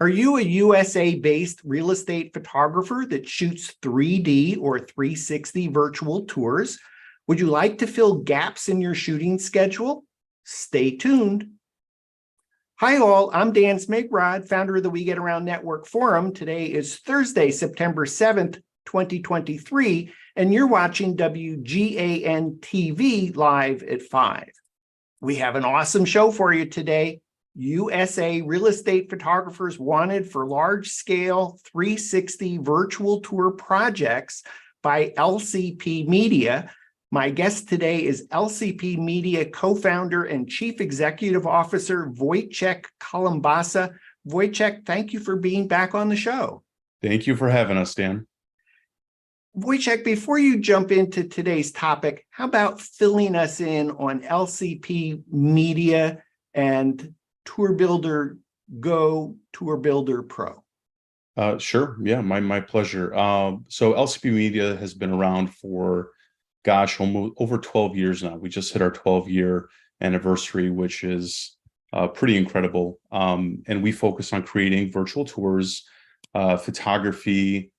Are you a USA-based real estate photographer that shoots 3D or 360 virtual tours? Would you like to fill gaps in your shooting schedule? Stay tuned. Hi all, I'm Dan Smigrod, founder of the We Get Around Network Forum. Today is Thursday, September 7th, 2023, and you're watching WGAN-TV live at 5. We have an awesome show for you today. USA real estate photographers wanted for large-scale 360 virtual tour projects by LCP Media. My guest today is LCP Media co-founder and chief executive officer Wojciech Kalembasa. Wojciech, thank you for being back on the show. Thank you for having us, Dan. Wojciech, before you jump into today's topic, how about filling us in on LCP Media and TourBuilder Go, TourBuilder Pro? Sure. Yeah, my pleasure. So LCP Media has been around for, almost over 12 years now. We just hit our 12-year anniversary, which is pretty incredible. And we focus on creating virtual tours, photography,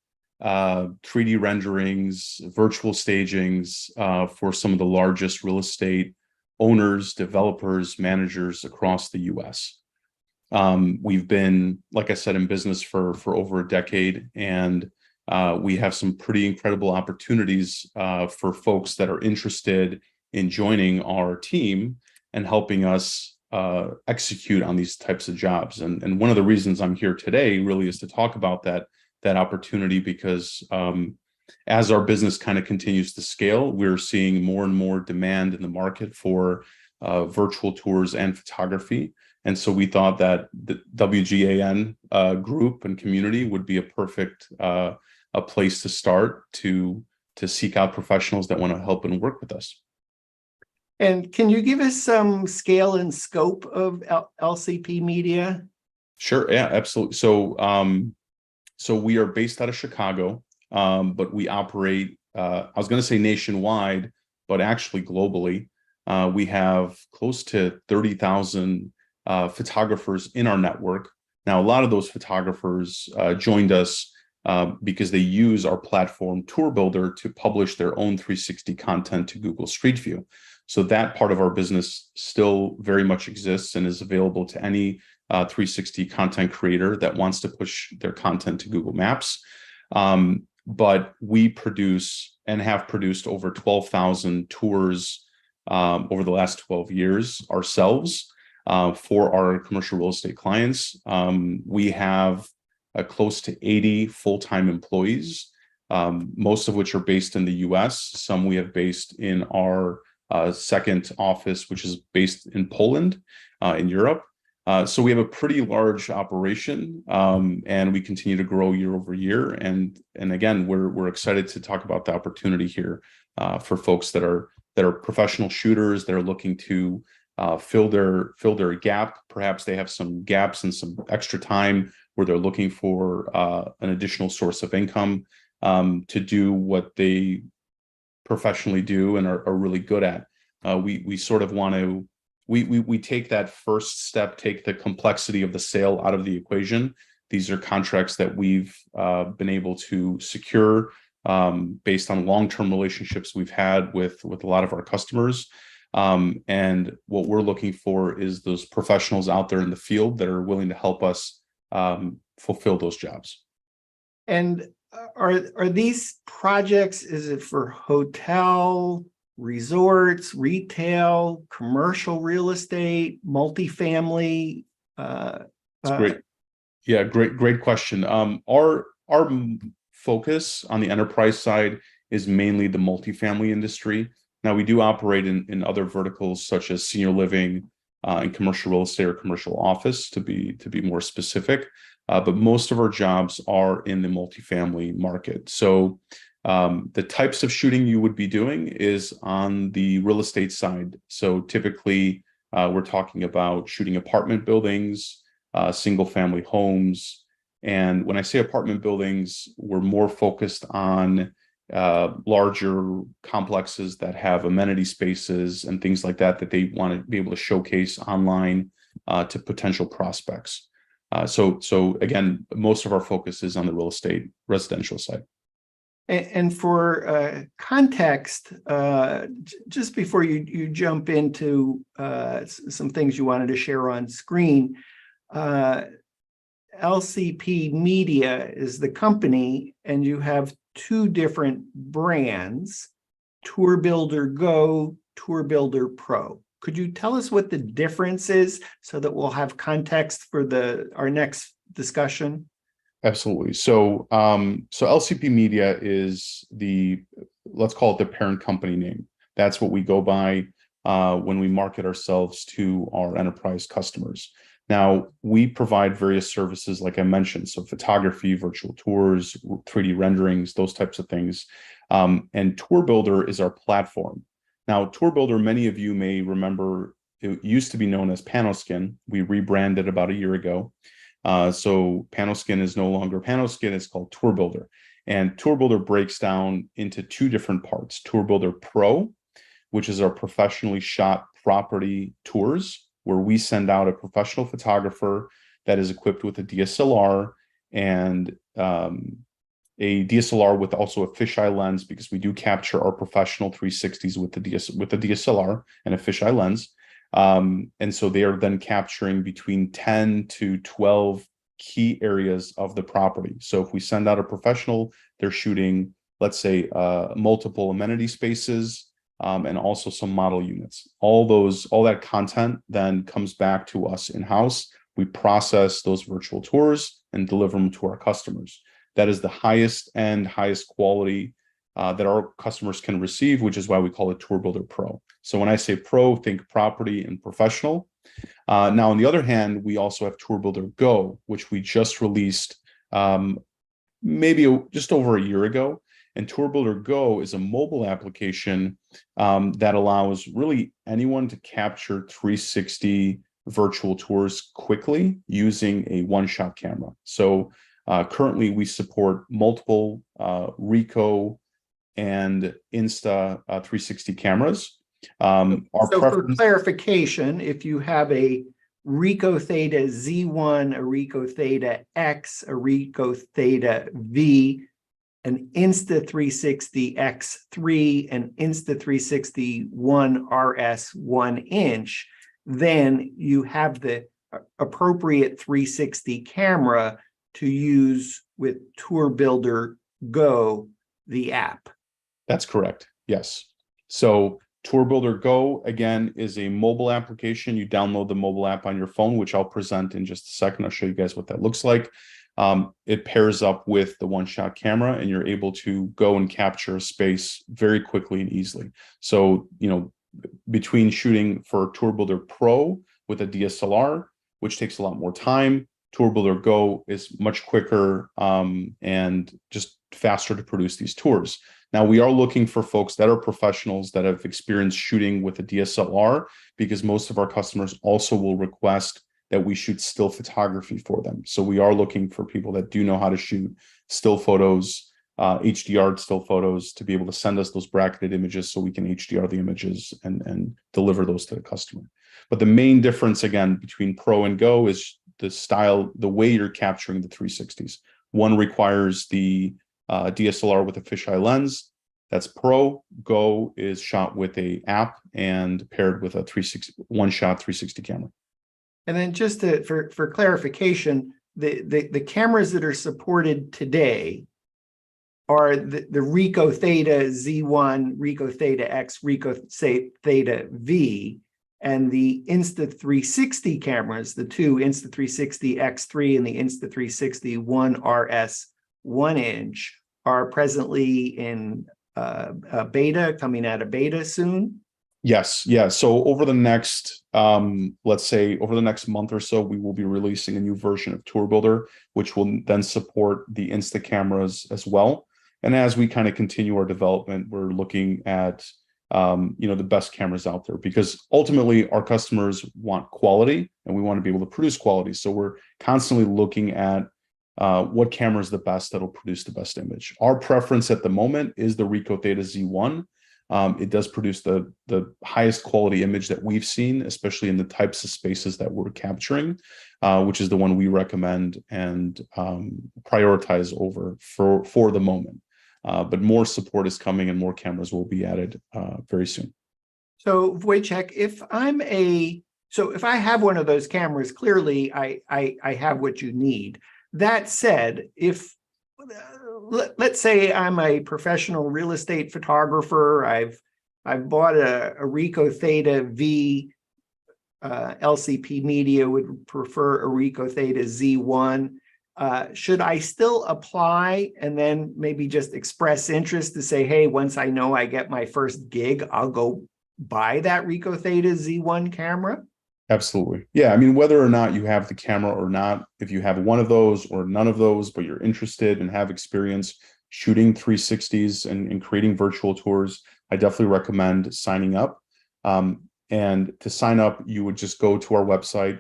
3D renderings, virtual stagings for some of the largest real estate owners, developers, managers across the US. We've been, like I said, in business for over a decade, and we have some pretty incredible opportunities for folks that are interested in joining our team and helping us execute on these types of jobs. And one of the reasons I'm here today really is to talk about that opportunity, because as our business kind of continues to scale, we're seeing more and more demand in the market for virtual tours and photography. And so we thought that the WGAN group and community would be a perfect a place to start to seek out professionals that want to help and work with us. And can you give us some scale and scope of LCP Media? Sure. Yeah, absolutely. So we are based out of Chicago. But we operate, I was going to say nationwide, but actually globally. We have close to 30,000 photographers in our network. Now, a lot of those photographers joined us because they use our platform TourBuilder to publish their own 360 content to Google Street View. So that part of our business still very much exists and is available to any 360 content creator that wants to push their content to Google Maps. But we produce and have produced over 12,000 tours over the last 12 years ourselves for our commercial real estate clients. We have close to 80 full-time employees, most of which are based in the US. Some we have based in our second office, which is based in Poland, in Europe. So we have a pretty large operation, and we continue to grow year over year. And again, we're excited to talk about the opportunity here for folks that are professional shooters that are looking to fill their gap. Perhaps they have some gaps and some extra time where they're looking for an additional source of income to do what they professionally do and are really good at. We sort of want to. We take that first step, take the complexity of the sale out of the equation. These are contracts that we've been able to secure based on long-term relationships we've had with a lot of our customers. And what we're looking for is those professionals out there in the field that are willing to help us fulfill those jobs. And are these projects, is it for hotel, resorts, retail, commercial real estate, multifamily? That's great. Yeah, great question. Our focus on the enterprise side is mainly the multifamily industry. Now, we do operate in other verticals such as senior living and commercial real estate or commercial office, to be more specific. But most of our jobs are in the multifamily market. So the types of shooting you would be doing is on the real estate side. So typically, we're talking about shooting apartment buildings, single family homes. And when I say apartment buildings, we're more focused on larger complexes that have amenity spaces and things like that they want to be able to showcase online to potential prospects. So again, most of our focus is on the real estate residential side. And for context, just before you jump into some things you wanted to share on screen, LCP Media is the company, and you have two different brands, TourBuilder Go, TourBuilder Pro. Could you tell us what the difference is so that we'll have context for our next discussion? Absolutely. So LCP Media is let's call it the parent company name. That's what we go by when we market ourselves to our enterprise customers. Now, we provide various services, like I mentioned, so photography, virtual tours, 3D renderings, those types of things. And TourBuilder is our platform. Now, TourBuilder, many of you may remember, it used to be known as Panoskin. We rebranded about a year ago. So Panoskin is no longer Panoskin, it's called TourBuilder. And TourBuilder breaks down into two different parts. TourBuilder Pro, which is our professionally shot property tours, where we send out a professional photographer that is equipped with a DSLR and a DSLR with also a fisheye lens, because we do capture our professional 360s with the DSLR and a fisheye lens. And so they are then capturing between 10 to 12 key areas of the property. So if we send out a professional, they're shooting, let's say, multiple amenity spaces, and also some model units. All that content then comes back to us in-house. We process those virtual tours and deliver them to our customers. That is the highest end, highest quality that our customers can receive, which is why we call it TourBuilder Pro. So when I say pro, think property and professional. Now, on the other hand, we also have TourBuilder Go, which we just released maybe just over a year ago. And TourBuilder Go is a mobile application that allows really anyone to capture 360 virtual tours quickly using a one-shot camera. So currently we support multiple Ricoh and Insta 360 cameras. So for clarification, if you have a Ricoh Theta Z1, a Ricoh Theta X, a Ricoh Theta V, an Insta360 X3, and Insta360 1 RS 1 inch, then you have the appropriate 360 camera to use with TourBuilder Go, the app. That's correct. Yes. So TourBuilder Go, again, is a mobile application. You download the mobile app on your phone, which I'll present in just a second. I'll show you guys what that looks like. It pairs up with the one-shot camera, and you're able to go and capture space very quickly and easily. So, between shooting for TourBuilder Pro with a DSLR, which takes a lot more time, TourBuilder Go is much quicker and just faster to produce these tours. Now, we are looking for folks that are professionals that have experience shooting with a DSLR, because most of our customers also will request that we shoot still photography for them. So we are looking for people that do know how to shoot still photos, HDR still photos, to be able to send us those bracketed images so we can HDR the images and deliver those to the customer. But the main difference, again, between Pro and Go is the style, the way you're capturing the 360s. One requires the DSLR with a fisheye lens. That's Pro. Go is shot with a app and paired with a one-shot 360 camera. And then just for clarification, the cameras that are supported today are the Ricoh Theta Z1, Ricoh Theta X, Ricoh Theta V, and the Insta360 cameras, the two Insta360 X3 and the Insta360 1 RS 1 inch, are presently in beta, coming out of beta soon. Yes. Yeah. So over the next, let's say over the next month or so, we will be releasing a new version of TourBuilder, which will then support the Insta cameras as well. And as we kind of continue our development, we're looking at, the best cameras out there, because ultimately our customers want quality and we want to be able to produce quality. So we're constantly looking at what camera is the best that'll produce the best image. Our preference at the moment is the Ricoh Theta Z1. It does produce the highest quality image that we've seen, especially in the types of spaces that we're capturing, which is the one we recommend and prioritize over for the moment. But more support is coming and more cameras will be added very soon. So Wojciech, if I have one of those cameras, clearly I have what you need. That said, if let's say I'm a professional real estate photographer, I've bought a Ricoh Theta V, LCP Media would prefer a Ricoh Theta Z1. Should I still apply and then maybe just express interest to say, hey, once I know I get my first gig, I'll go buy that Ricoh Theta Z1 camera? Absolutely. Yeah. I mean, whether or not you have the camera or not, if you have one of those or none of those, but you're interested and have experience shooting 360s and creating virtual tours, I definitely recommend signing up. And to sign up, you would just go to our website,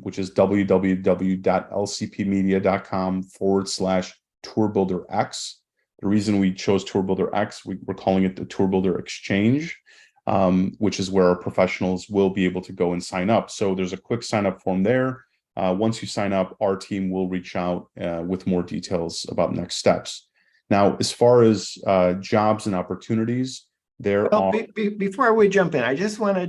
which is www.lcpmedia.com/TourBuilderX. The reason we chose TourBuilder X, we're calling it the TourBuilder Exchange, which is where our professionals will be able to go and sign up. So there's a quick sign up form there. Once you sign up, our team will reach out with more details about next steps. Now, as far as jobs and opportunities, before we jump in, I just want to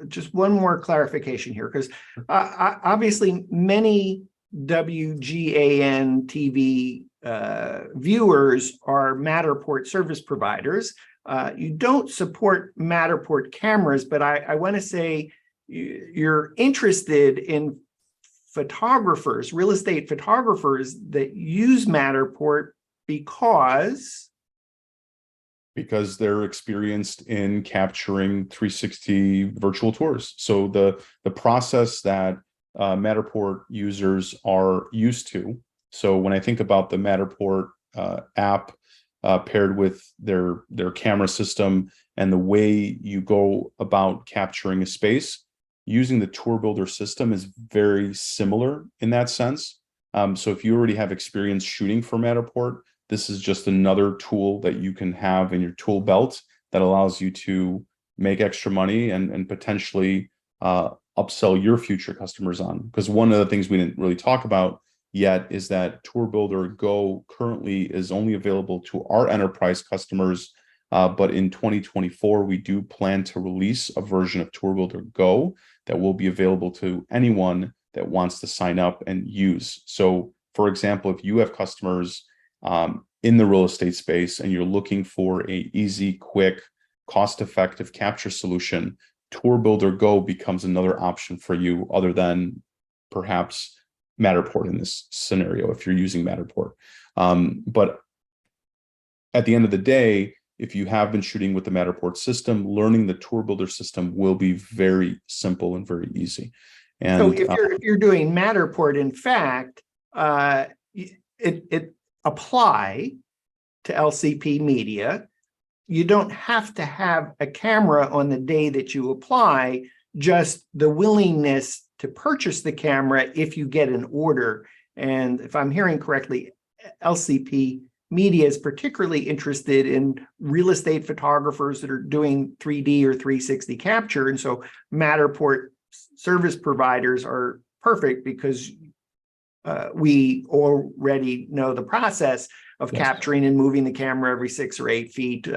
just one more clarification here, because obviously many WGAN-TV viewers are Matterport service providers. You don't support Matterport cameras, but I want to say you're interested in photographers, real estate photographers that use Matterport because they're experienced in capturing 360 virtual tours. So the process that Matterport users are used to. So when I think about the Matterport app paired with their camera system and the way you go about capturing a space, using the TourBuilder system is very similar in that sense. So if you already have experience shooting for Matterport, this is just another tool that you can have in your tool belt that allows you to make extra money and potentially upsell your future customers on. Because one of the things we didn't really talk about yet is that TourBuilder Go currently is only available to our enterprise customers, but in 2024, we do plan to release a version of TourBuilder Go that will be available to anyone that wants to sign up and use. So, for example, if you have customers in the real estate space and you're looking for an easy, quick, cost-effective capture solution, TourBuilder Go becomes another option for you other than perhaps Matterport in this scenario, if you're using Matterport. But at the end of the day, if you have been shooting with the Matterport system, learning the TourBuilder system will be very simple and very easy. And so if you're doing Matterport, in fact, it apply to LCP Media. You don't have to have a camera on the day that you apply, just the willingness to purchase the camera if you get an order. And if I'm hearing correctly, LCP Media is particularly interested in real estate photographers that are doing 3D or 360 capture. And so Matterport service providers are perfect because we already know the process of capturing and moving the camera every 6 or 8 feet,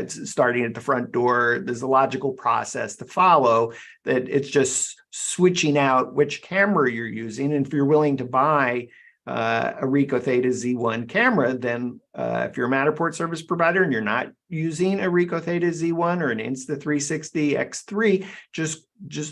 starting at the front door. There's a logical process to follow, that it's just switching out which camera you're using. And if you're willing to buy a Ricoh Theta Z1 camera, then if you're a Matterport service provider and you're not using a Ricoh Theta Z1 or an Insta360 X3, just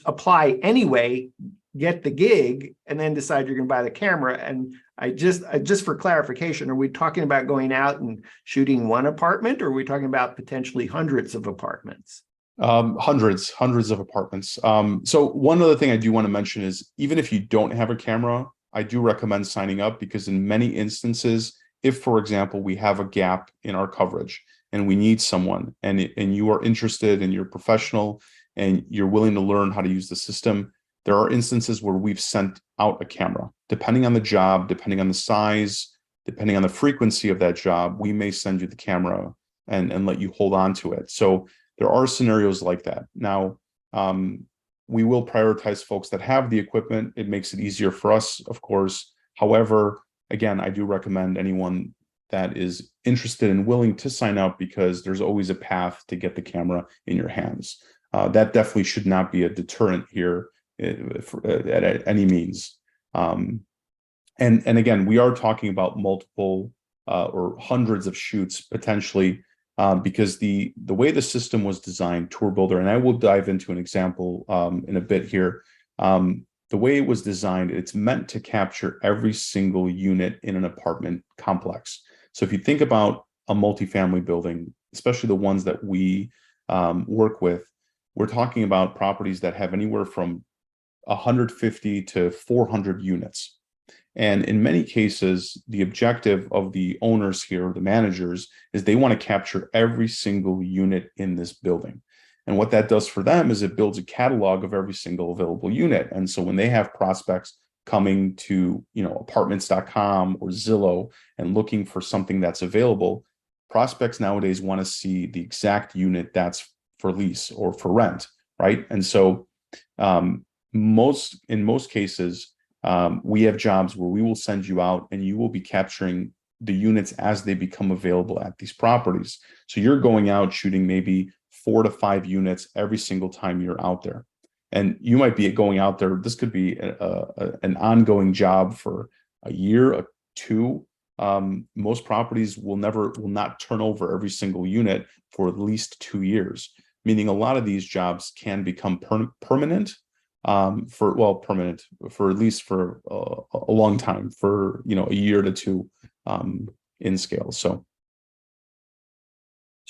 apply anyway, get the gig, and then decide you're going to buy the camera. And I just for clarification, are we talking about going out and shooting one apartment, or are we talking about potentially hundreds of apartments? Hundreds of apartments. So one other thing I do want to mention is, even if you don't have a camera, I do recommend signing up, because in many instances, if, for example, we have a gap in our coverage and we need someone, and you are interested and you're professional and you're willing to learn how to use the system, there are instances where we've sent out a camera. Depending on the job, depending on the size, depending on the frequency of that job, we may send you the camera and let you hold on to it. So there are scenarios like that. Now, we will prioritize folks that have the equipment. It makes it easier for us, of course. However, again, I do recommend anyone that is interested and willing to sign up, because there's always a path to get the camera in your hands. That definitely should not be a deterrent here at any means. And again, we are talking about multiple or hundreds of shoots potentially, because the way the system was designed, TourBuilder, and I will dive into an example in a bit here. The way it was designed, it's meant to capture every single unit in an apartment complex. So if you think about a multifamily building, especially the ones that we work with, we're talking about properties that have anywhere from 150 to 400 units. And in many cases, the objective of the owners here, the managers, is they want to capture every single unit in this building. And what that does for them is it builds a catalog of every single available unit. And so when they have prospects coming to, apartments.com or Zillow and looking for something that's available, prospects nowadays want to see the exact unit that's for lease or for rent, right? And so in most cases, we have jobs where we will send you out and you will be capturing the units as they become available at these properties. So you're going out shooting maybe 4 to 5 units every single time you're out there. And you might be going out there, this could be an ongoing job for a year, or two. Most properties will not turn over every single unit for at least 2 years, meaning a lot of these jobs can become permanent permanent for at least for a long time, for a year to two in scale. So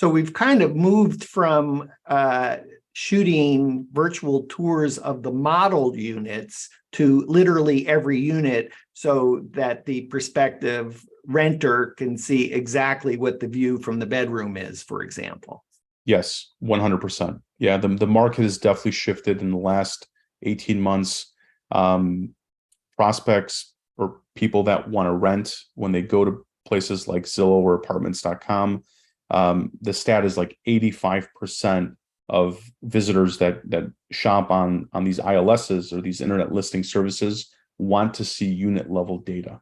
we've kind of moved from shooting virtual tours of the model units to literally every unit, so that the prospective renter can see exactly what the view from the bedroom is, for example. Yes, 100%. Yeah, the market has definitely shifted in the last 18 months. Prospects or people that want to rent, when they go to places like Zillow or apartments.com, the stat is like 85% of visitors that shop on these ILSs or these internet listing services want to see unit level data.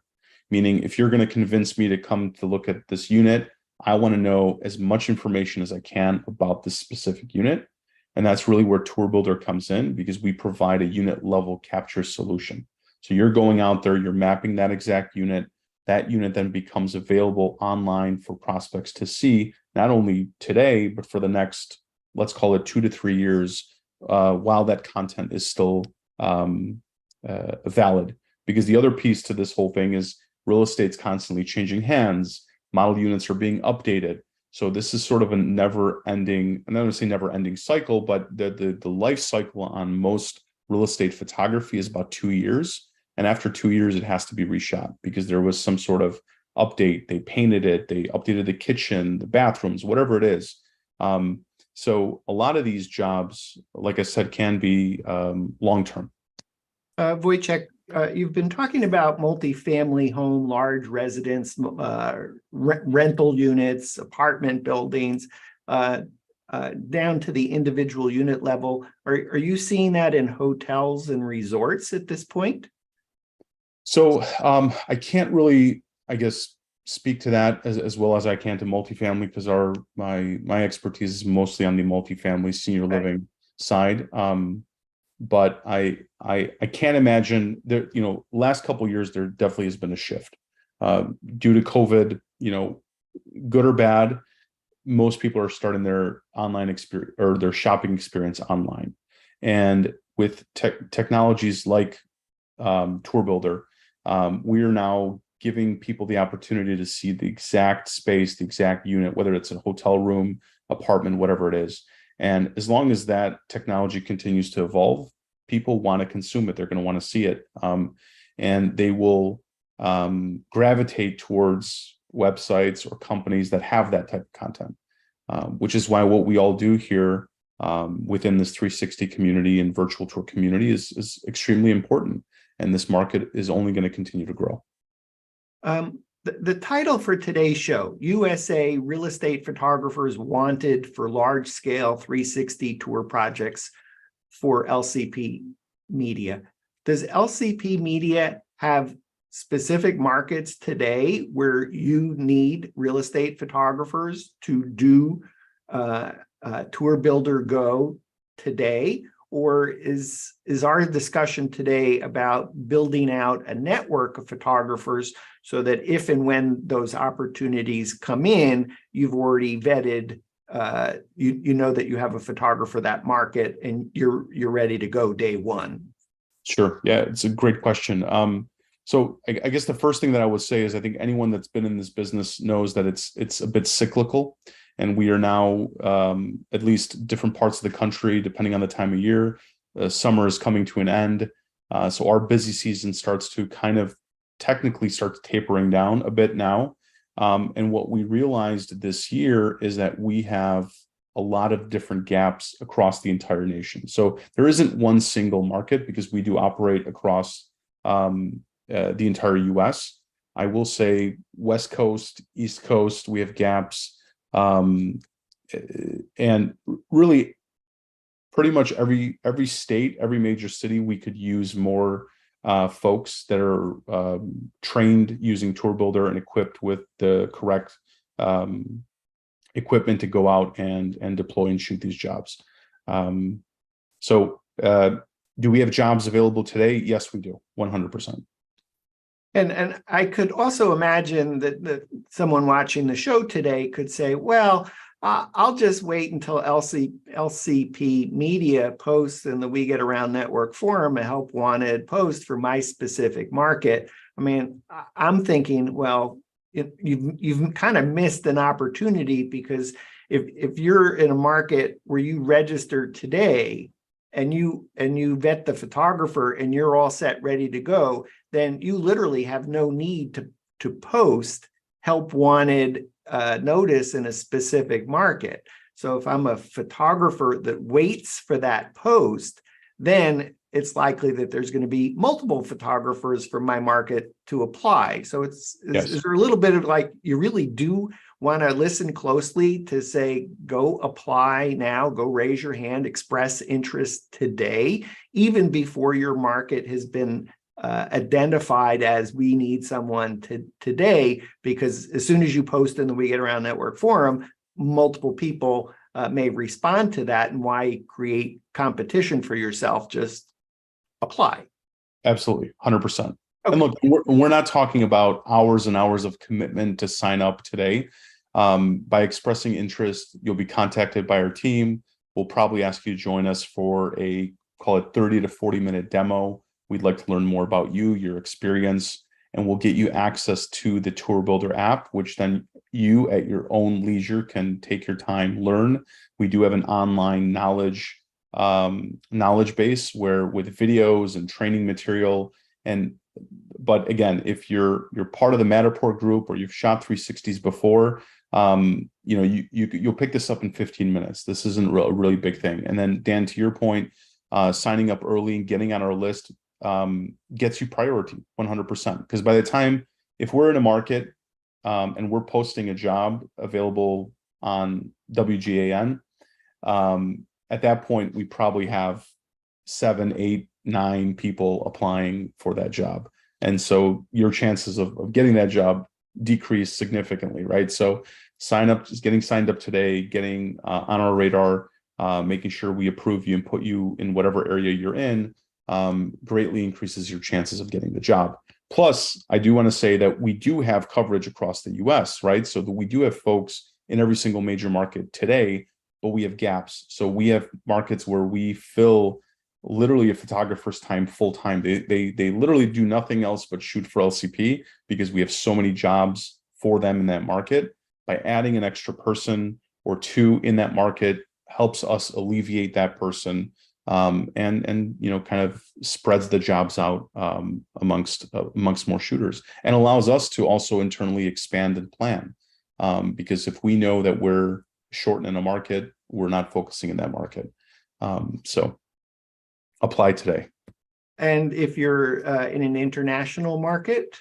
Meaning, if you're going to convince me to come to look at this unit, I want to know as much information as I can about this specific unit. And that's really where TourBuilder comes in, because we provide a unit level capture solution. So you're going out there, you're mapping that exact unit. That unit then becomes available online for prospects to see, not only today, but for the next, let's call it 2 to 3 years, while that content is still valid. Because the other piece to this whole thing is real estate's constantly changing hands. Model units are being updated. So this is sort of a never-ending, I'm not going to say never-ending cycle, but the life cycle on most real estate photography is about 2 years. And after 2 years, it has to be reshot because there was some sort of update. They painted it, they updated the kitchen, the bathrooms, whatever it is. So a lot of these jobs, like I said, can be long-term. Wojciech, you've been talking about multifamily home, large residence, rental units, apartment buildings, down to the individual unit level. Are you seeing that in hotels and resorts at this point? So I can't really, I guess, speak to that as well as I can to multifamily, because my expertise is mostly on the multifamily senior living side. But I can't imagine there, last couple of years, there definitely has been a shift due to COVID, good or bad. Most people are starting their online experience or their shopping experience online. And with technologies like TourBuilder, we are now giving people the opportunity to see the exact space, the exact unit, whether it's a hotel room, apartment, whatever it is. And as long as that technology continues to evolve, people want to consume it. They're going to want to see it. And they will gravitate towards websites or companies that have that type of content, which is why what we all do here within this 360 community and virtual tour community is extremely important. And this market is only going to continue to grow. The title for today's show, USA Real Estate Photographers Wanted for Large-Scale 360 Tour Projects for LCP Media. Does LCP Media have specific markets today where you need real estate photographers to do TourBuilder Go today? Or is our discussion today about building out a network of photographers so that if and when those opportunities come in, you've already vetted, you know that you have a photographer that market and you're ready to go day one? Sure. Yeah, it's a great question. So I guess the first thing that I would say is I think anyone that's been in this business knows that it's a bit cyclical, and we are now at least different parts of the country, depending on the time of year, summer is coming to an end. So our busy season starts to kind of technically start tapering down a bit now. And what we realized this year is that we have a lot of different gaps across the entire nation. So there isn't one single market because we do operate across the entire US. I will say West Coast, East Coast, we have gaps. And really pretty much every state, every major city, we could use more folks that are trained using TourBuilder and equipped with the correct equipment to go out and deploy and shoot these jobs. So do we have jobs available today? Yes, we do, 100%. And I could also imagine that someone watching the show today could say, well, I'll just wait until LCP Media posts in the We Get Around Network forum a help wanted post for my specific market. I mean, I'm thinking, well, you've kind of missed an opportunity, because if you're in a market where you registered today and you vet the photographer and you're all set, ready to go, then you literally have no need to post help wanted notice in a specific market. So if I'm a photographer that waits for that post, then it's likely that there's going to be multiple photographers from my market to apply. So is there a little bit of like, you really do want to listen closely to say, go apply now, go raise your hand, express interest today, even before your market has been identified as we need someone today, because as soon as you post in the We Get Around Network forum, multiple people may respond to that. And why create competition for yourself? Just apply. Absolutely, 100%. Okay. And look, we're not talking about hours and hours of commitment to sign up today. By expressing interest, you'll be contacted by our team. We'll probably ask you to join us for a, call it 30 to 40-minute demo. We'd like to learn more about you, your experience, and we'll get you access to the TourBuilder app, which then you at your own leisure can take your time, learn. We do have an online knowledge base where with videos and training material. But again, if you're part of the Matterport group or you've shot 360s before, you'll pick this up in 15 minutes. This isn't a really big thing. And then Dan, to your point, signing up early and getting on our list gets you priority 100%. Because by the time, if we're in a market and we're posting a job available on WGAN, at that point, we probably have 7, 8, 9 people applying for that job. And so your chances of getting that job decrease significantly, right? So just getting signed up today, getting on our radar, making sure we approve you and put you in whatever area you're in, greatly increases your chances of getting the job. Plus, I do want to say that we do have coverage across the US, right? So that we do have folks in every single major market today, but we have gaps. So we have markets where we fill literally a photographer's time full time. They literally do nothing else but shoot for LCP because we have so many jobs for them in that market. By adding an extra person or two in that market helps us alleviate that person, and kind of spreads the jobs out amongst more shooters, and allows us to also internally expand and plan. Because if we know that we're short in a market, we're not focusing in that market. So apply today. And if you're in an international market?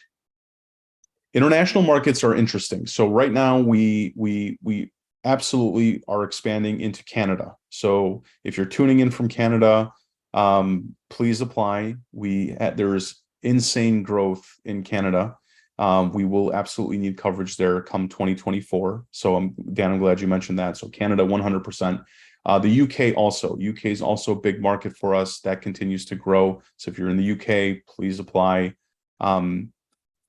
International markets are interesting. So right now we absolutely are expanding into Canada. So if you're tuning in from Canada, please apply. There's insane growth in Canada. We will absolutely need coverage there come 2024. So Dan, I'm glad you mentioned that. So Canada, 100%. The UK also. UK is also a big market for us that continues to grow. So if you're in the UK, please apply.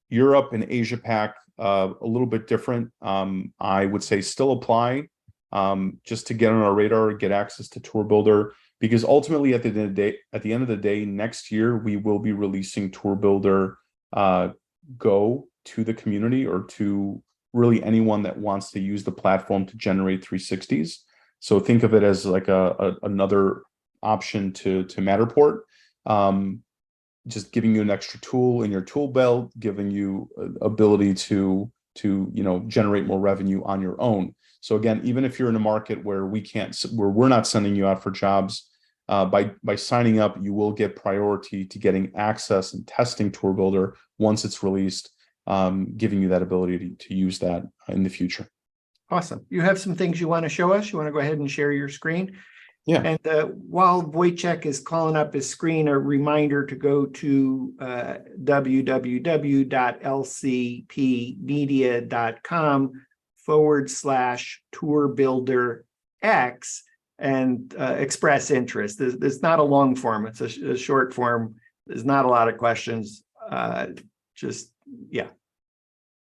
Europe and Asia Pac, a little bit different. I would say still apply, just to get on our radar, get access to TourBuilder, because ultimately at the end of the day, next year we will be releasing TourBuilder Go to the community, or to really anyone that wants to use the platform to generate 360s. So think of it as like another option to Matterport. Just giving you an extra tool in your tool belt, giving you ability to generate more revenue on your own. So again, even if you're in a market where we're not sending you out for jobs, by signing up, you will get priority to getting access and testing TourBuilder once it's released, giving you that ability to use that in the future. Awesome. You have some things you want to show us? You want to go ahead and share your screen? Yeah. And while Wojciech is calling up his screen, a reminder to go to www.lcpmedia.com/TourBuilder and express interest. It's not a long form. It's a short form. There's not a lot of questions. Just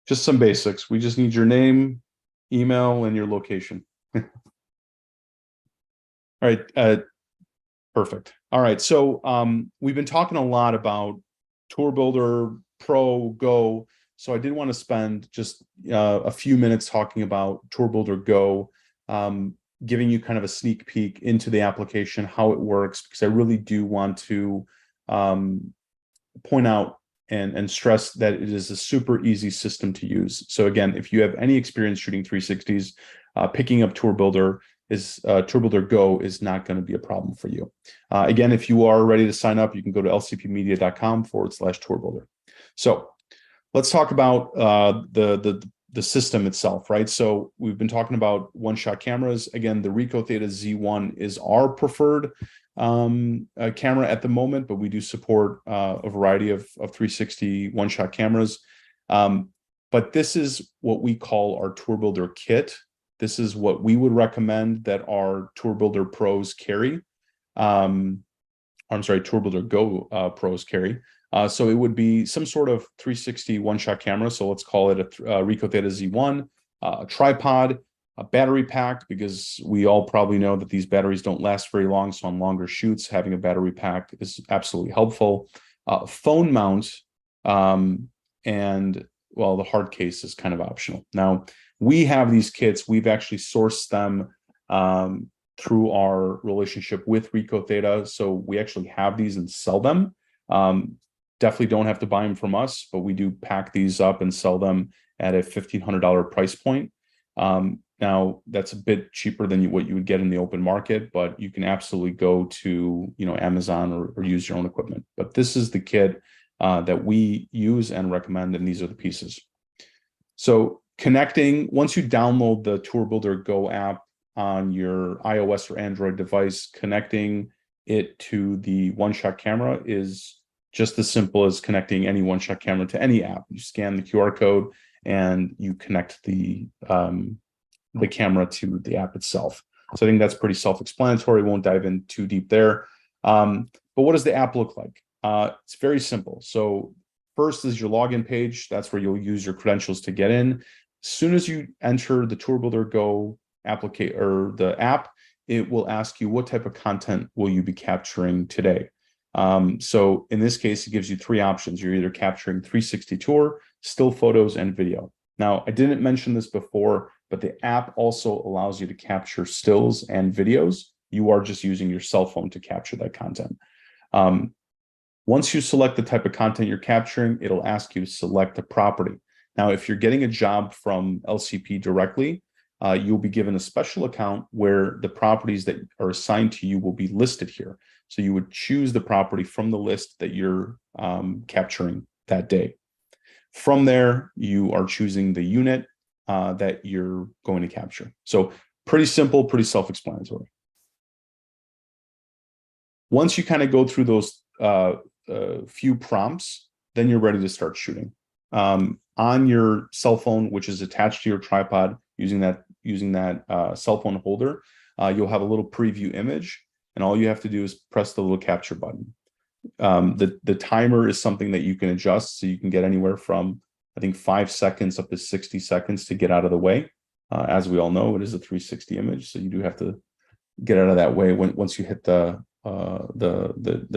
some basics. We just need your name, email, and your location. All right, perfect. All right, so we've been talking a lot about TourBuilder Pro Go, so I did want to spend just a few minutes talking about TourBuilder Go, giving you kind of a sneak peek into the application, how it works, because I really do want to point out and stress that it is a super easy system to use. So again, if you have any experience shooting 360s, picking up TourBuilder Go is not going to be a problem for you. Again, if you are ready to sign up, you can go to lcpmedia.com/TourBuilder. So let's talk about the system itself, right? So we've been talking about one-shot cameras. Again, the Ricoh Theta Z1 is our preferred camera at the moment, but we do support a variety of 360 one-shot cameras. But this is what we call our TourBuilder kit. This is what we would recommend that our TourBuilder Pros carry. TourBuilder Go Pros carry. So it would be some sort of 360 one-shot camera. So let's call it a Ricoh Theta Z1, a tripod, a battery pack, because we all probably know that these batteries don't last very long. So on longer shoots, having a battery pack is absolutely helpful. Phone mount, and well, the hard case is kind of optional. Now, we have these kits. We've actually sourced them through our relationship with Ricoh Theta. So we actually have these and sell them. Definitely don't have to buy them from us, but we do pack these up and sell them at a $1,500 price point. Now, that's a bit cheaper than what you would get in the open market, but you can absolutely go to Amazon or use your own equipment. But this is the kit that we use and recommend, and these are the pieces. So connecting, once you download the TourBuilder Go app on your iOS or Android device, connecting it to the one-shot camera is just as simple as connecting any one-shot camera to any app. You scan the QR code and you connect the camera to the app itself. So I think that's pretty self-explanatory. Won't dive in too deep there. But what does the app look like? It's very simple. So first is your login page. That's where you'll use your credentials to get in. As soon as you enter the TourBuilder Go application or the app, it will ask you what type of content will you be capturing today. So in this case, it gives you three options. You're either capturing 360 tour, still photos, and video. Now, I didn't mention this before, but the app also allows you to capture stills and videos. You are just using your cell phone to capture that content. Once you select the type of content you're capturing, it'll ask you to select a property. Now, if you're getting a job from LCP directly, you'll be given a special account where the properties that are assigned to you will be listed here. So you would choose the property from the list that you're capturing that day. From there, you are choosing the unit that you're going to capture. So pretty simple, pretty self-explanatory. Once you kind of go through those few prompts, then you're ready to start shooting. On your cell phone, which is attached to your tripod, using that cell phone holder, you'll have a little preview image, and all you have to do is press the little capture button. The timer is something that you can adjust, so you can get anywhere from, I think, 5 seconds up to 60 seconds to get out of the way. As we all know, it is a 360 image, so you do have to get out of that way once you hit the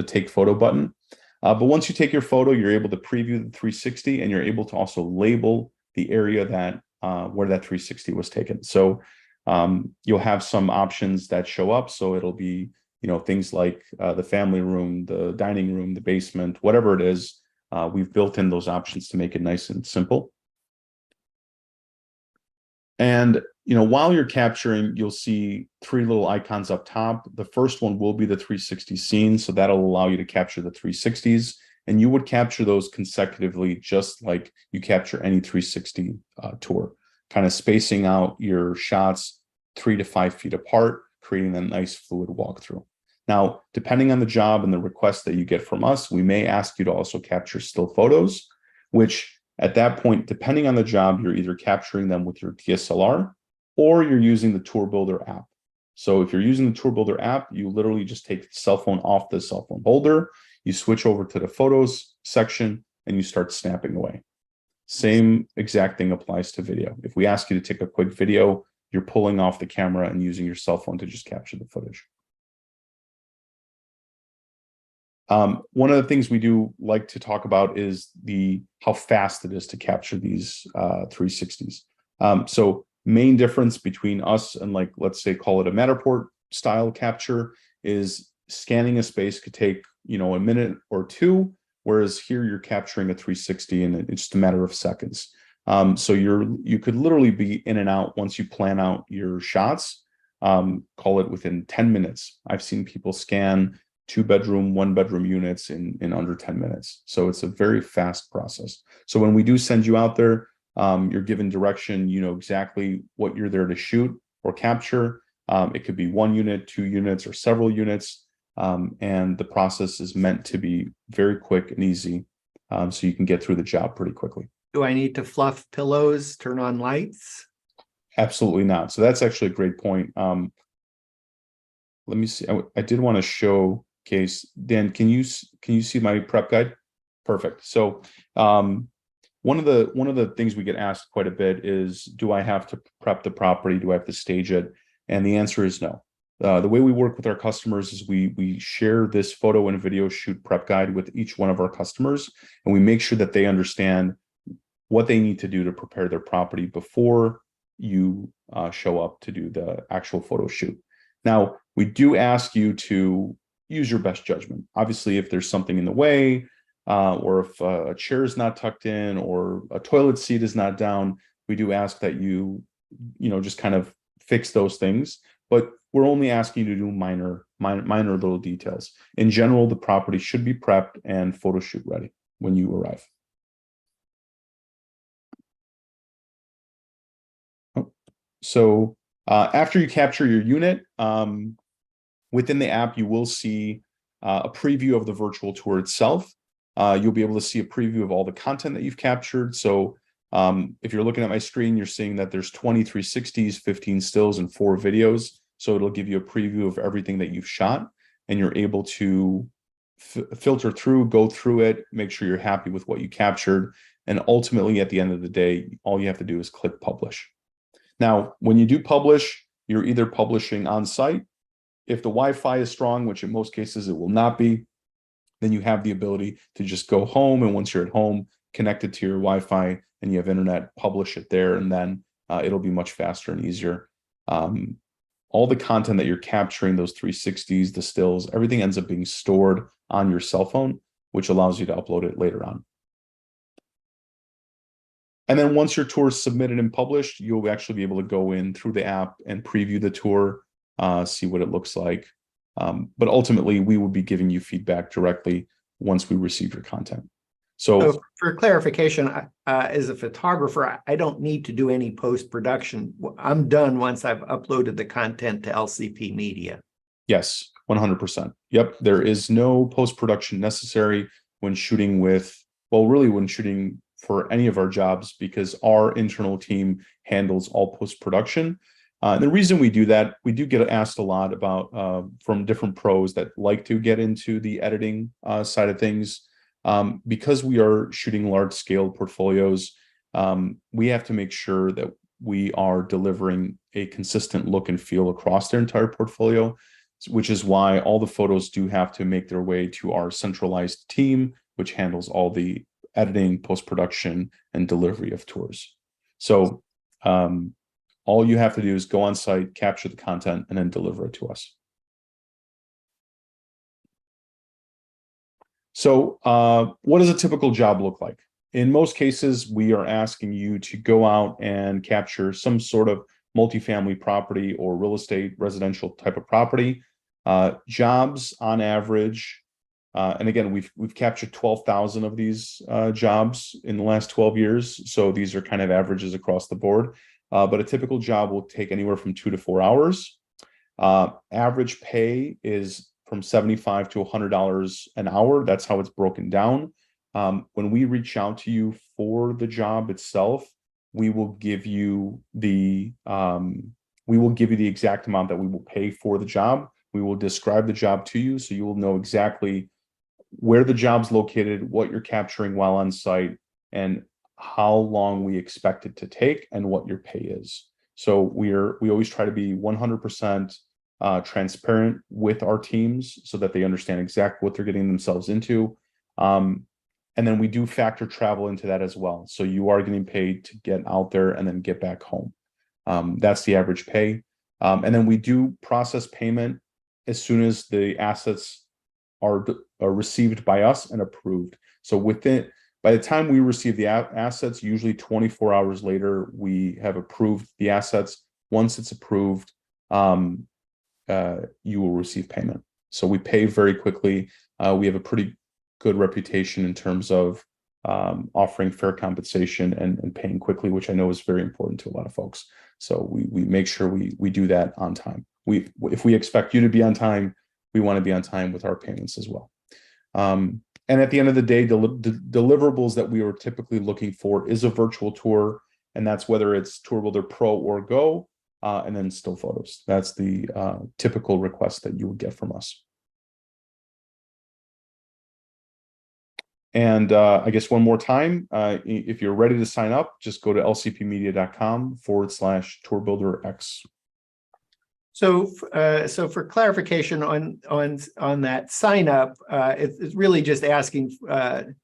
take photo button. But once you take your photo, you're able to preview the 360, and you're able to also label the area that where that 360 was taken. So you'll have some options that show up. So it'll be, things like the family room, the dining room, the basement, whatever it is. We've built in those options to make it nice and simple. And while you're capturing, you'll see 3 little icons up top. The first one will be the 360 scene, so that'll allow you to capture the 360s, and you would capture those consecutively, just like you capture any 360 tour, kind of spacing out your shots 3 to 5 feet apart, creating a nice fluid walkthrough. Now, depending on the job and the request that you get from us, we may ask you to also capture still photos, which at that point, depending on the job, you're either capturing them with your DSLR or you're using the TourBuilder app. So if you're using the TourBuilder app, you literally just take the cell phone off the cell phone holder, you switch over to the photos section, and you start snapping away. Same exact thing applies to video. If we ask you to take a quick video, you're pulling off the camera and using your cell phone to just capture the footage. One of the things we do like to talk about is how fast it is to capture these 360s. So main difference between us and, like, let's say, call it a Matterport style capture, is scanning a space could take, a minute or two, whereas here you're capturing a 360 and it's just a matter of seconds. So you could literally be in and out once you plan out your shots, call it within 10 minutes. I've seen people scan 2-bedroom, 1-bedroom units in under 10 minutes. So it's a very fast process. So when we do send you out there, you're given direction, you know exactly what you're there to shoot or capture. It could be 1 unit, 2 units, or several units. And the process is meant to be very quick and easy, so you can get through the job pretty quickly. Do I need to fluff pillows, turn on lights? Absolutely not. So that's actually a great point. Let me see. I did want to showcase. Dan, can you see my prep guide? Perfect. So one of the things we get asked quite a bit is, do I have to prep the property? Do I have to stage it? And the answer is no. The way we work with our customers is we share this photo and video shoot prep guide with each one of our customers, and we make sure that they understand what they need to do to prepare their property before you show up to do the actual photo shoot. Now, we do ask you to use your best judgment. Obviously, if there's something in the way, or if a chair is not tucked in or a toilet seat is not down, we do ask that you just kind of fix those things. But we're only asking you to do minor little details. In general, the property should be prepped and photo shoot ready when you arrive. So after you capture your unit, within the app, you will see a preview of the virtual tour itself. You'll be able to see a preview of all the content that you've captured. So if you're looking at my screen, you're seeing that there's 20 360s, 15 stills, and 4 videos. So it'll give you a preview of everything that you've shot, and you're able to filter through, go through it, make sure you're happy with what you captured. And ultimately, at the end of the day, all you have to do is click publish. Now, when you do publish, you're either publishing on site. If the Wi-Fi is strong, which in most cases it will not be, then you have the ability to just go home. And once you're at home, connect it to your Wi-Fi and you have internet, publish it there, and then it'll be much faster and easier. All the content that you're capturing, those 360s, the stills, everything ends up being stored on your cell phone, which allows you to upload it later on. And then once your tour is submitted and published, you'll actually be able to go in through the app and preview the tour, see what it looks like. But ultimately, we will be giving you feedback directly once we receive your content. So for clarification, as a photographer, I don't need to do any post-production. I'm done once I've uploaded the content to LCP Media. Yes, 100%. Yep. There is no post-production necessary when shooting when shooting for any of our jobs, because our internal team handles all post-production. The reason we do that, we do get asked a lot about from different pros that like to get into the editing side of things. Because we are shooting large scale portfolios, we have to make sure that we are delivering a consistent look and feel across their entire portfolio, which is why all the photos do have to make their way to our centralized team, which handles all the editing, post-production, and delivery of tours. So all you have to do is go on site, capture the content, and then deliver it to us. So what does a typical job look like? In most cases, we are asking you to go out and capture some sort of multifamily property or real estate residential type of property. Jobs on average, and again, we've captured 12,000 of these jobs in the last 12 years. So these are kind of averages across the board. But a typical job will take anywhere from 2 to 4 hours. Average pay is from $75 to $100 an hour. That's how it's broken down. When we reach out to you for the job itself, we will give you the exact amount that we will pay for the job. We will describe the job to you, so you will know exactly where the job's located, what you're capturing while on site, and how long we expect it to take, and what your pay is. So we always try to be 100% transparent with our teams so that they understand exactly what they're getting themselves into. And then we do factor travel into that as well. So you are getting paid to get out there and then get back home. That's the average pay. And then we do process payment as soon as the assets are received by us and approved. So by the time we receive the assets, usually 24 hours later, we have approved the assets. Once it's approved, you will receive payment. So we pay very quickly. We have a pretty good reputation in terms of offering fair compensation and paying quickly, which I know is very important to a lot of folks. So we make sure we do that on time. If we expect you to be on time, we want to be on time with our payments as well. And at the end of the day, the deliverables that we are typically looking for is a virtual tour, and that's whether it's TourBuilder Pro or Go, and then still photos. That's the typical request that you would get from us. And I guess one more time, if you're ready to sign up, just go to lcpmedia.com/TourBuilderX. So for clarification on that sign up, it's really just asking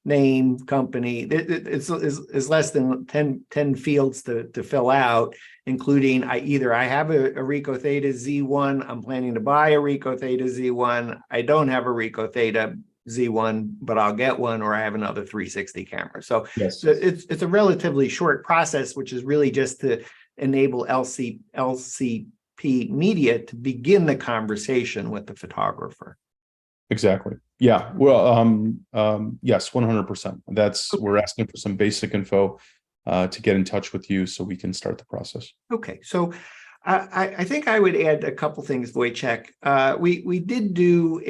name, company. It's less than 10 fields to fill out, including I have a Ricoh Theta Z1. I'm planning to buy a Ricoh Theta Z1. I don't have a Ricoh Theta Z1, but I'll get one, or I have another 360 camera. So yes, it's a relatively short process, which is really just to enable LCP Media to begin the conversation with the photographer. Exactly. Yeah. Well, yes, 100%. We're asking for some basic info to get in touch with you so we can start the process. Okay. So I think I would add a couple things, Wojciech. We did do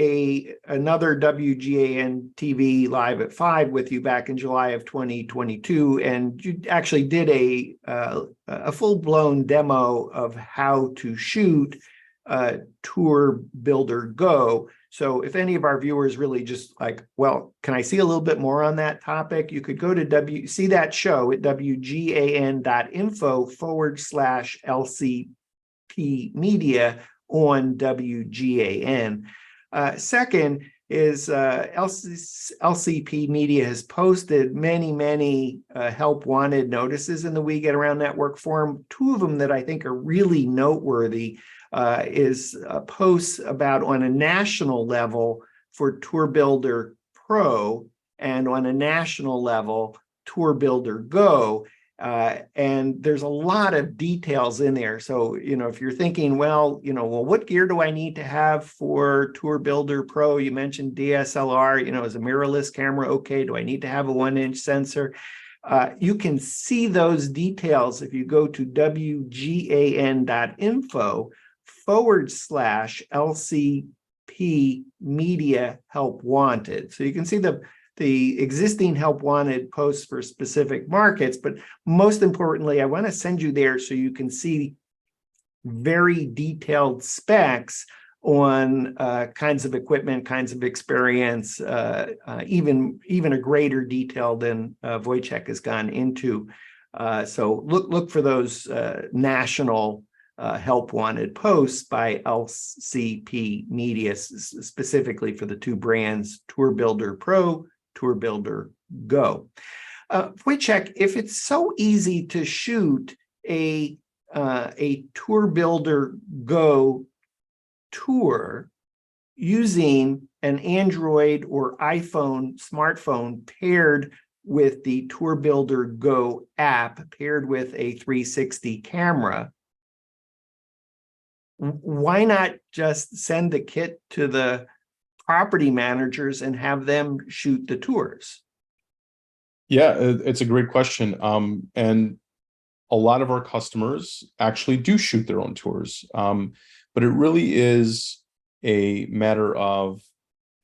another WGAN-TV live at 5 with you back in July of 2022, and you actually did a full-blown demo of how to shoot TourBuilder Go. So if any of our viewers really just like, well, can I see a little bit more on that topic? You could go to see that show at wgan.info/LCP Media on WGAN. Second is LCP Media has posted many help wanted notices in the We Get Around Network forum. Two of them that I think are really noteworthy is posts about on a national level for TourBuilder Pro and on a national level TourBuilder Go. And there's a lot of details in there. So, if you're thinking, well, what gear do I need to have for TourBuilder Pro? You mentioned DSLR, is a mirrorless camera okay? Do I need to have a 1-inch sensor? You can see those details if you go to WGAN.info/LCP Media Help Wanted. So you can see the existing help wanted posts for specific markets, but most importantly, I want to send you there so you can see very detailed specs on kinds of equipment, kinds of experience, even a greater detail than Wojciech has gone into. So look for those national help wanted posts by LCP Media, specifically for the two brands, TourBuilder Pro, TourBuilder Go. Wojciech, if it's so easy to shoot a TourBuilder Go tour using an Android or iPhone smartphone paired with the TourBuilder Go app, paired with a 360 camera, why not just send the kit to the property managers and have them shoot the tours? Yeah, it's a great question. And a lot of our customers actually do shoot their own tours. But it really is a matter of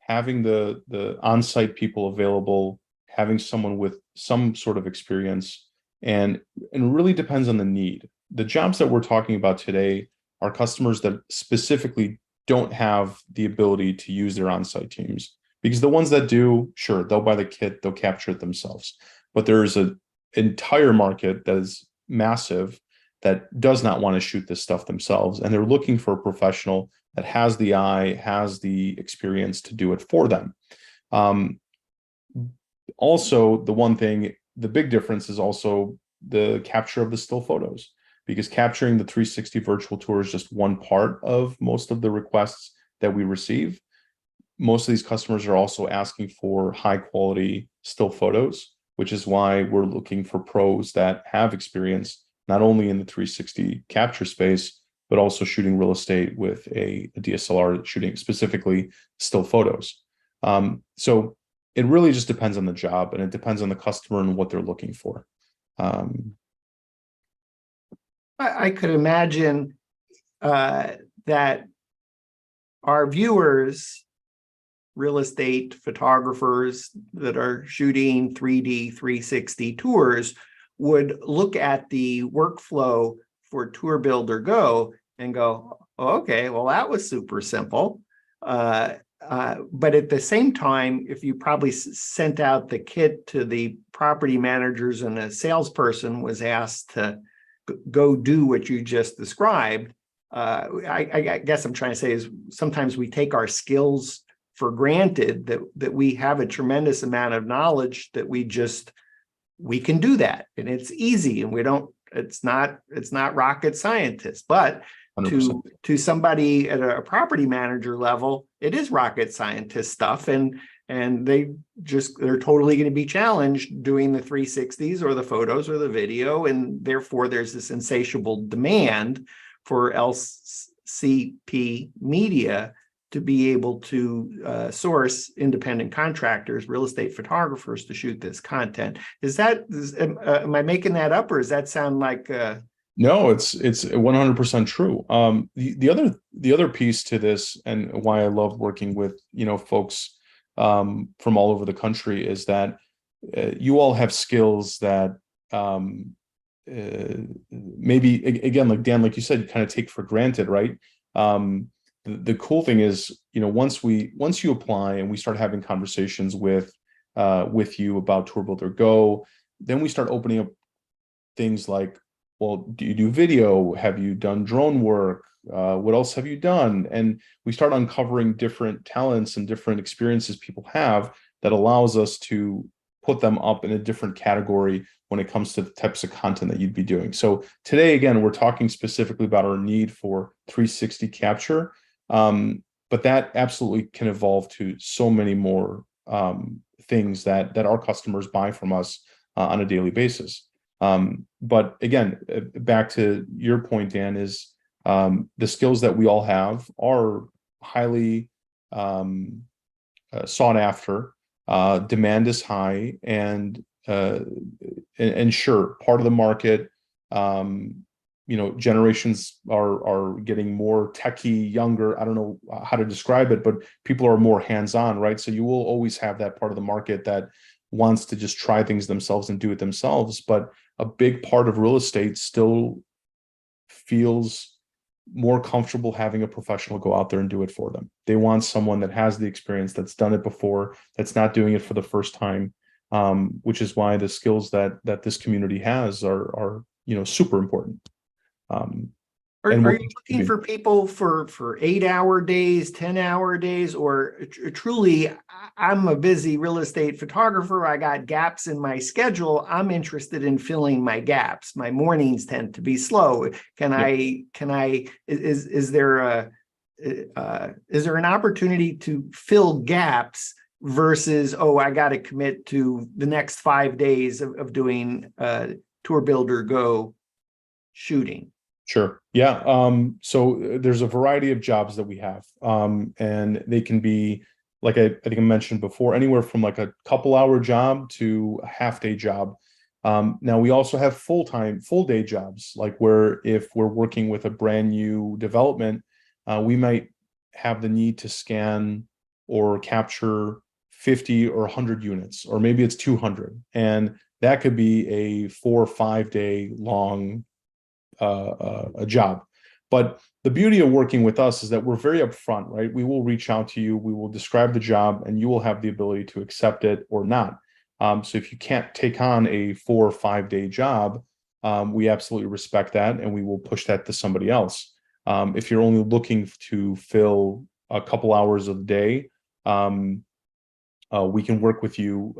having the on-site people available, having someone with some sort of experience, and it really depends on the need. The jobs that we're talking about today are customers that specifically don't have the ability to use their on-site teams, because the ones that do, sure, they'll buy the kit, they'll capture it themselves. But there's an entire market that is massive that does not want to shoot this stuff themselves, and they're looking for a professional that has the eye, has the experience to do it for them. Also, the big difference is also the capture of the still photos, because capturing the 360 virtual tour is just one part of most of the requests that we receive. Most of these customers are also asking for high quality still photos, which is why we're looking for pros that have experience not only in the 360 capture space, but also shooting real estate with a DSLR, shooting specifically still photos. So it really just depends on the job, and it depends on the customer and what they're looking for. I could imagine that our viewers, real estate photographers that are shooting 3D 360 tours, would look at the workflow for TourBuilder Go and go, oh, okay, well, that was super simple. But at the same time, if you probably sent out the kit to the property managers and a salesperson was asked to go do what you just described, I guess I'm trying to say is sometimes we take our skills for granted, that we have a tremendous amount of knowledge that we can do that, and it's easy, and it's not rocket scientist, but 100%. to somebody at a property manager level, it is rocket scientist stuff, and they're totally going to be challenged doing the 360s or the photos or the video, and therefore there's this insatiable demand for LCP Media to be able to source independent contractors, real estate photographers to shoot this content. Am I making that up, or does that sound like? No, it's 100% true. The other piece to this, and why I love working with folks from all over the country, is that you all have skills that maybe, again, like Dan, like you said, you kind of take for granted, right? The cool thing is, once you apply and we start having conversations with you about TourBuilder Go, then we start opening up things like, well, do you do video? Have you done drone work? What else have you done? And we start uncovering different talents and different experiences people have that allows us to put them up in a different category when it comes to the types of content that you'd be doing. So today, again, we're talking specifically about our need for 360 capture. But that absolutely can evolve to so many more things that our customers buy from us on a daily basis. But again, back to your point, Dan, is the skills that we all have are highly sought after. Demand is high, and sure, part of the market, generations are getting more techie, younger. I don't know how to describe it, but people are more hands-on, right? So you will always have that part of the market that wants to just try things themselves and do it themselves. But a big part of real estate still feels more comfortable having a professional go out there and do it for them. They want someone that has the experience, that's done it before, that's not doing it for the first time, which is why the skills that this community has are super important. Are And you looking for people for 8-hour days, 10-hour days, or truly, I'm a busy real estate photographer. I got gaps in my schedule. I'm interested in filling my gaps. My mornings tend to be slow. Is there an opportunity to fill gaps versus, I got to commit to the next 5 days of doing TourBuilder Go shooting? Sure. Yeah. So there's a variety of jobs that we have. And they can be, like I think I mentioned before, anywhere from like a couple-hour job to a half-day job. Now we also have full-day jobs, like where if we're working with a brand new development, we might have the need to scan or capture 50 or 100 units, or maybe it's 200. And that could be a 4 or 5 day long a job. But the beauty of working with us is that we're very upfront, right? We will reach out to you, we will describe the job, and you will have the ability to accept it or not. So if you can't take on a 4 or 5 day job, we absolutely respect that, and we will push that to somebody else. If you're only looking to fill a couple hours of the day, we can work with you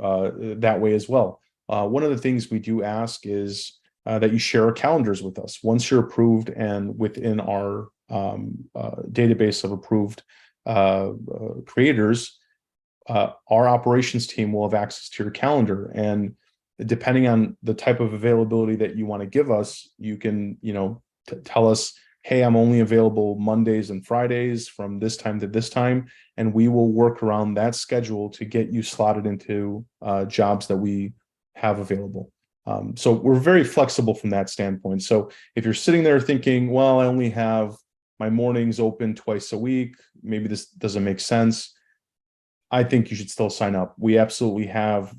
that way as well. One of the things we do ask is that you share our calendars with us. Once you're approved and within our database of approved creators, our operations team will have access to your calendar. And depending on the type of availability that you want to give us, you can, tell us, hey, I'm only available Mondays and Fridays from this time to this time. And we will work around that schedule to get you slotted into jobs that we have available. So we're very flexible from that standpoint. So if you're sitting there thinking, well, I only have my mornings open twice a week, maybe this doesn't make sense, I think you should still sign up. We absolutely have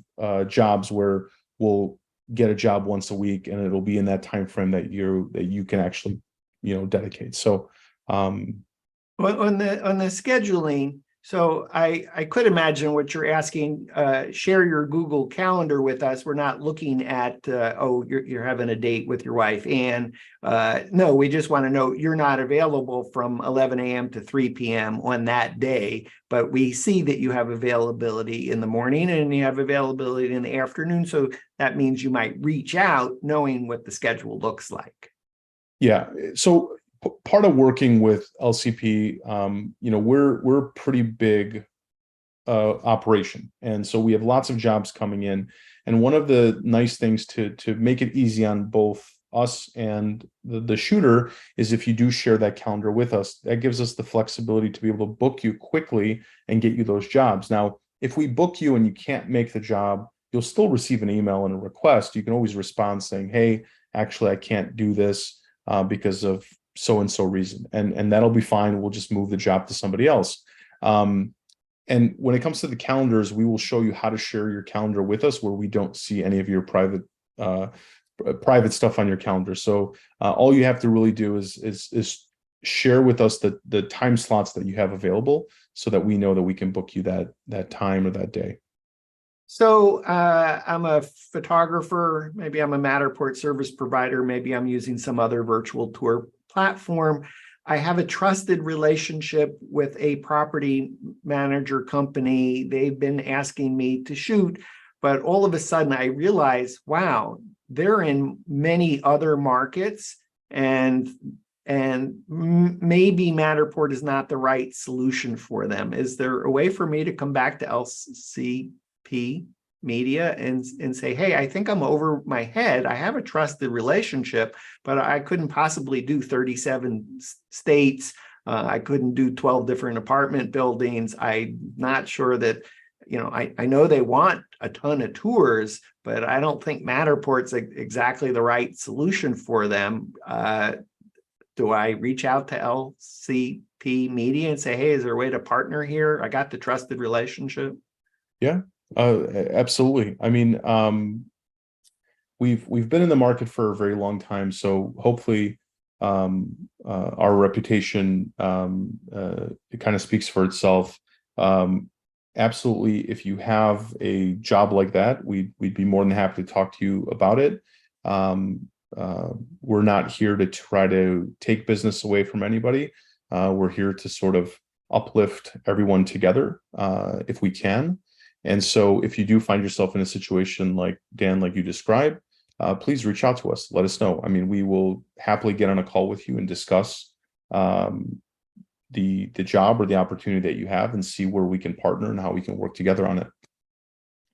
jobs where we'll get a job once a week, and it'll be in that time frame that you can actually dedicate. So on the scheduling, so I could imagine what you're asking. Share your Google Calendar with us. We're not looking at you're having a date with your wife, and no, we just want to know you're not available from 11 a.m. to 3 p.m. on that day, but we see that you have availability in the morning and you have availability in the afternoon. So that means you might reach out knowing what the schedule looks like. Yeah. So part of working with LCP, we're a pretty big operation, and so we have lots of jobs coming in. And one of the nice things to make it easy on both us and the shooter is if you do share that calendar with us, that gives us the flexibility to be able to book you quickly and get you those jobs. Now, if we book you and you can't make the job, you'll still receive an email and a request. You can always respond saying, hey, actually, I can't do this because of so-and-so reason. And that'll be fine. We'll just move the job to somebody else. And when it comes to the calendars, we will show you how to share your calendar with us where we don't see any of your private stuff on your calendar. So all you have to really do is share with us the time slots that you have available so that we know that we can book you that time or that day. So I'm a photographer, maybe I'm a Matterport service provider, maybe I'm using some other virtual tour platform. I have a trusted relationship with a property manager company. They've been asking me to shoot, but all of a sudden I realize, wow, they're in many other markets, and maybe Matterport is not the right solution for them. Is there a way for me to come back to LCP? Media and say, hey, I think I'm over my head. I have a trusted relationship, but I couldn't possibly do 37 states. I couldn't do 12 different apartment buildings. I'm not sure that, I know they want a ton of tours, but I don't think Matterport's exactly the right solution for them. Do I reach out to LCP Media and say, hey, is there a way to partner here? I got the trusted relationship. Yeah, absolutely. I mean, we've been in the market for a very long time, so hopefully our reputation it kind of speaks for itself. Absolutely, if you have a job like that, we'd be more than happy to talk to you about it. We're not here to try to take business away from anybody. We're here to sort of uplift everyone together if we can. And so if you do find yourself in a situation like Dan, like you described, please reach out to us. Let us know. I mean, we will happily get on a call with you and discuss the job or the opportunity that you have and see where we can partner and how we can work together on it.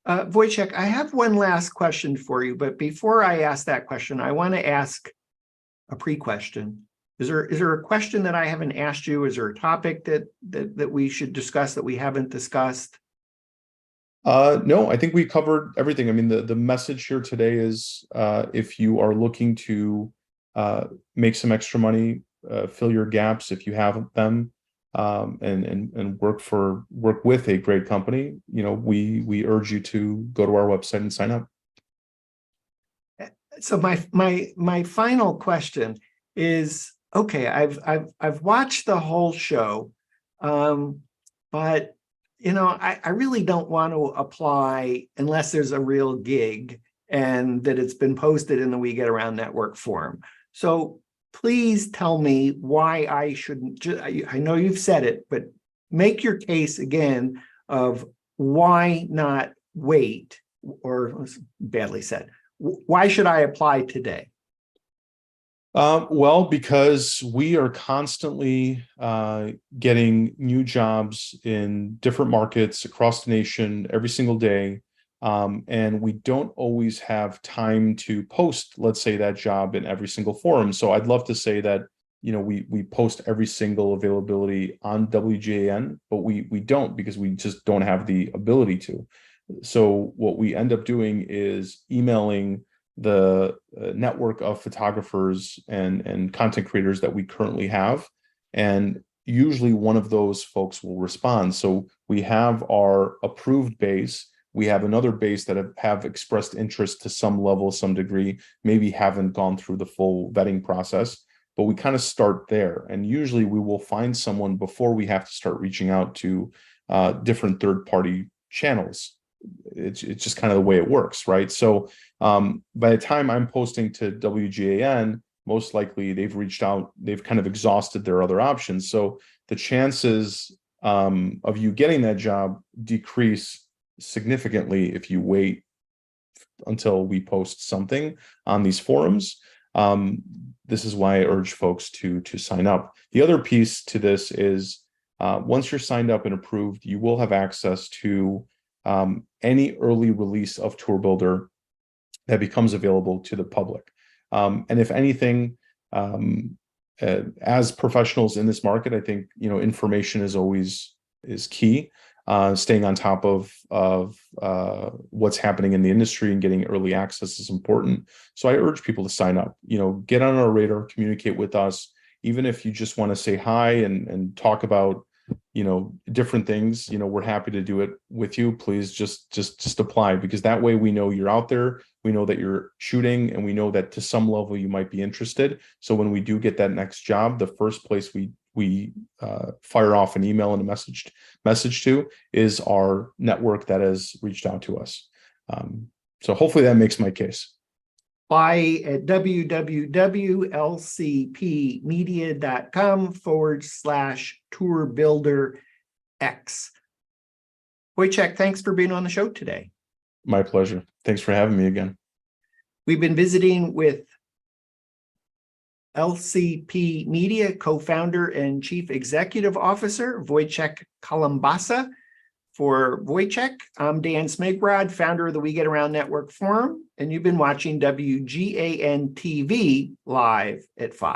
Wojciech, I have one last question for you, but before I ask that question, I want to ask a pre-question. Is there a question that I haven't asked you? Is there a topic that we should discuss that we haven't discussed? No, I think we covered everything. I mean, the message here today is if you are looking to make some extra money, fill your gaps if you have them, and work with a great company, we urge you to go to our website and sign up. So my final question is, okay, I've watched the whole show, but I really don't want to apply unless there's a real gig and that it's been posted in the We Get Around Network forum. So please tell me why I shouldn't. I know you've said it, but make your case again of why not wait, or badly said, why should I apply today? Well, because we are constantly getting new jobs in different markets across the nation every single day. And we don't always have time to post, let's say, that job in every single forum. So I'd love to say that, we post every single availability on WGAN, but we don't, because we just don't have the ability to. So what we end up doing is emailing the network of photographers and content creators that we currently have. And usually one of those folks will respond. So we have our approved base. We have another base that have expressed interest to some level, some degree, maybe haven't gone through the full vetting process, but we kind of start there. And usually we will find someone before we have to start reaching out to different third-party channels. It's just kind of the way it works, right? So by the time I'm posting to WGAN, most likely they've reached out, they've kind of exhausted their other options. So the chances of you getting that job decrease significantly if you wait until we post something on these forums. This is why I urge folks to sign up. The other piece to this is once you're signed up and approved, you will have access to any early release of TourBuilder that becomes available to the public. And if anything, as professionals in this market, I think, information is key. Staying on top of what's happening in the industry and getting early access is important. So I urge people to sign up, get on our radar, communicate with us, even if you just want to say hi and talk about, different things, we're happy to do it with you. Please just apply, because that way we know you're out there, we know that you're shooting, and we know that to some level you might be interested. So when we do get that next job, the first place we fire off an email and a message to is our network that has reached out to us. So hopefully that makes my case. Apply at www.lcpmedia.com/TourBuilder-X. Wojciech, thanks for being on the show today. My pleasure. Thanks for having me again. We've been visiting with LCP Media co-founder and chief executive officer, Wojciech Kalembasa. For Wojciech, I'm Dan Smigrod, founder of the We Get Around Network Forum, and you've been watching WGAN-TV live at 5.